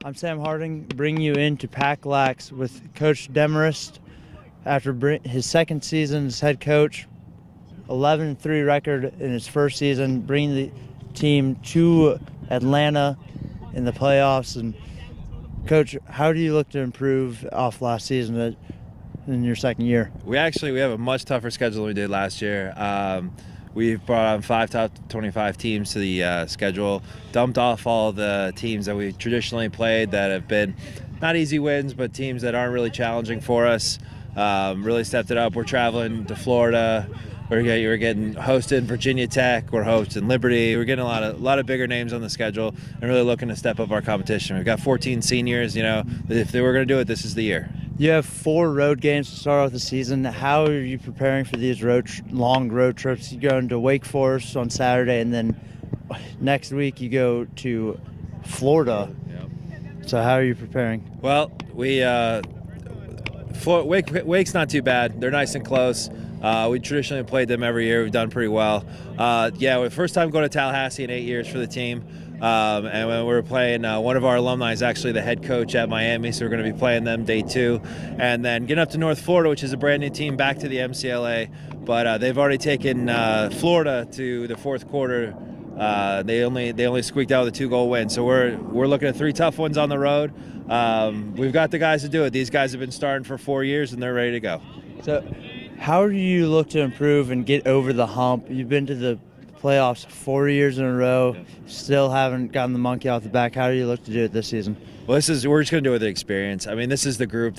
I'm Sam Harding, bringing you into PackLax with Coach Demarest. After his second season as head coach, 11-3 record in his first season, bringing the team to Atlanta in the playoffs. And Coach, how do you look to improve off last season in your second year? We have a much tougher schedule than we did last year. We've brought on 5 top 25 teams to the schedule, dumped off all the teams that we traditionally played that have been not easy wins, but teams that aren't really challenging for us. Really stepped it up. We're traveling to Florida. We're getting hosted Virginia Tech. We're hosting Liberty. We're getting a lot of bigger names on the schedule and really looking to step up our competition. We've got 14 seniors. If they were going to do it, this is the year. You have 4 road games to start off the season. How are you preparing for these long road trips? You go into Wake Forest on Saturday, and then next week you go to Florida. Yep. So how are you preparing? Well, Wake's not too bad. They're nice and close. We traditionally played them every year. We've done pretty well. First time going to Tallahassee in 8 years for the team. And when we were playing, one of our alumni is actually the head coach at Miami, so we're going to be playing them day 2. And then getting up to North Florida, which is a brand new team, back to the MCLA. But they've already taken Florida to the fourth quarter. They only squeaked out with a 2-goal win. So we're looking at 3 tough ones on the road. We've got the guys to do it. These guys have been starting for 4 years, and they're ready to go. So how do you look to improve and get over the hump? You've been to the playoffs 4 years in a row, still haven't gotten the monkey off the back. How do you look to do it this season? Well, we're just going to do it with the experience. I mean, this is the group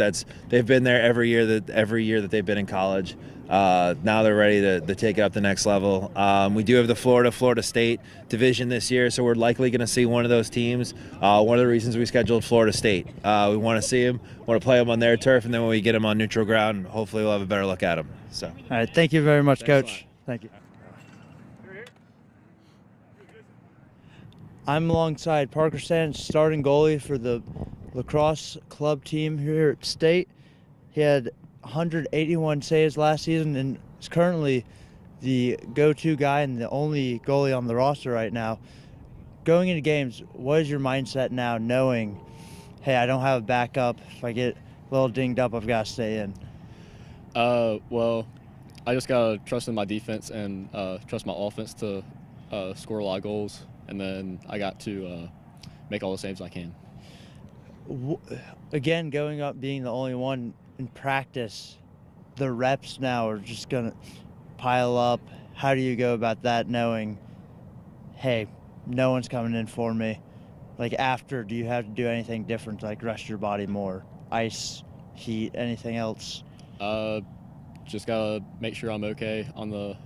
they've been there every year that they've been in college. Now they're ready to take it up the next level. We do have the Florida State division this year, so we're likely going to see one of those teams. One of the reasons we scheduled Florida State. We want to see them, want to play them on their turf, and then when we get them on neutral ground, hopefully we'll have a better look at them. So. All right, thank you very much, Coach. Thank you. I'm alongside Parker Sands, starting goalie for the Lacrosse club team here at State. He had 181 saves last season and is currently the go-to guy and the only goalie on the roster right now. Going into games, what is your mindset now knowing, hey, I don't have a backup. If I get a little dinged up, I've got to stay in? Well, I just got to trust in my defense and trust my offense to score a lot of goals. And then I got to make all the saves I can. Again, going up, being the only one in practice, the reps now are just going to pile up. How do you go about that knowing, hey, no one's coming in for me? Like after, do you have to do anything different, like rest your body more? Ice, heat, anything else? Just got to make sure I'm okay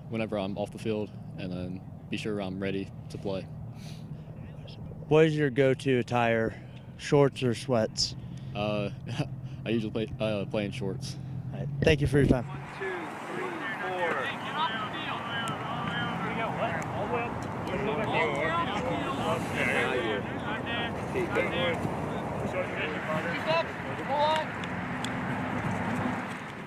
whenever I'm off the field, and then be sure I'm ready to play. What is your go-to attire, shorts or sweats? I usually play in shorts. All right, thank you for your time. 1, 2, 3, 4.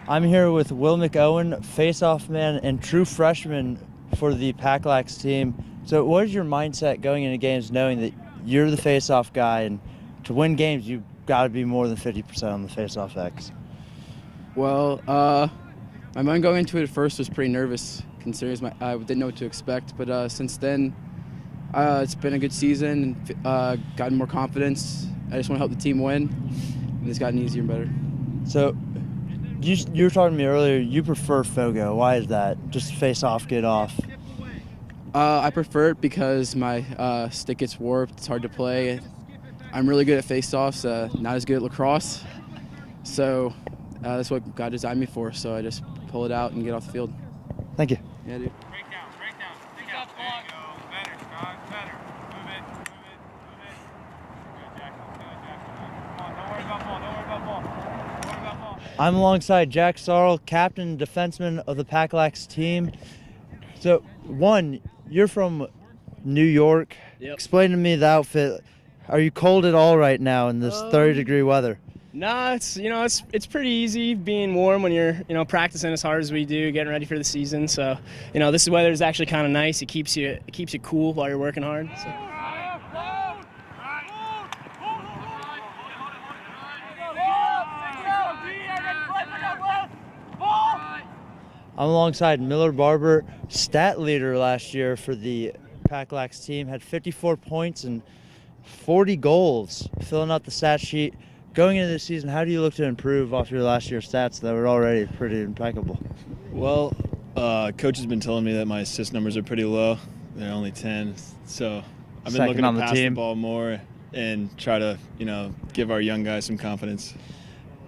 I'm here with Will McOwen, face-off man and true freshman for the PackLax team. So what is your mindset going into games knowing that you're the face-off guy, and to win games you've got to be more than 50% on the face-off X? Well, my mind going into it at first was pretty nervous considering I didn't know what to expect, but since then it's been a good season and gotten more confidence. I just want to help the team win, and it's gotten easier and better. So you were talking to me earlier, you prefer Fogo. Why is that? Just face off, get off? I prefer it because my stick gets warped. It's hard to play. I'm really good at face-offs, not as good at lacrosse. So that's what God designed me for. So I just pull it out and get off the field. Thank you. Yeah, dude. Breakdown. There you go. Better, Scott. Better. Move it. Good, Jackson. Come on, don't worry about ball. I'm alongside Jack Sarl, captain and defenseman of the PackLax team. So, you're from New York. Yep. Explain to me the outfit. Are you cold at all right now in this 30-degree weather? Nah, it's pretty easy being warm when you're practicing as hard as we do, getting ready for the season. So this weather is actually kind of nice. It keeps you cool while you're working hard. So. I'm alongside Miller Barber, stat leader last year for the PackLax team, had 54 points and 40 goals, filling out the stat sheet. Going into this season, how do you look to improve off your last year's stats that were already pretty impeccable? Well, coach has been telling me that my assist numbers are pretty low. They're only 10, so I've been looking to pass the ball more and try to, give our young guys some confidence.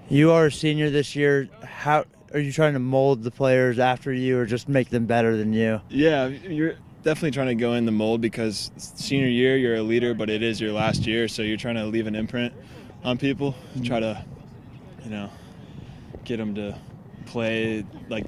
You are a senior this year. How are you trying to mold the players after you, or just make them better than you? Yeah, you're definitely trying to go in the mold because senior year you're a leader, but it is your last year, so you're trying to leave an imprint on people. Try to, get them to play like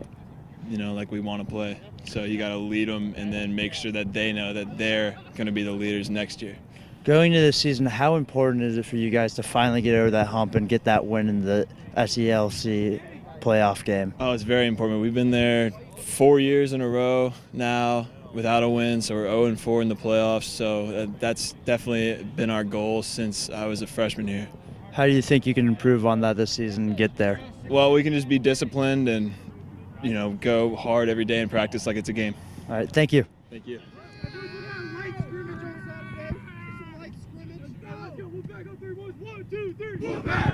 we want to play. So you got to lead them and then make sure that they know that they're going to be the leaders next year. Going into this season, how important is it for you guys to finally get over that hump and get that win in the SELC playoff game? Oh, it's very important. We've been there 4 years in a row now without a win, so we're 0-4 in the playoffs. So that's definitely been our goal since I was a freshman here. How do you think you can improve on that this season and get there? Well, we can just be disciplined and, go hard every day and practice like it's a game. All right, thank you. Thank you. Go back.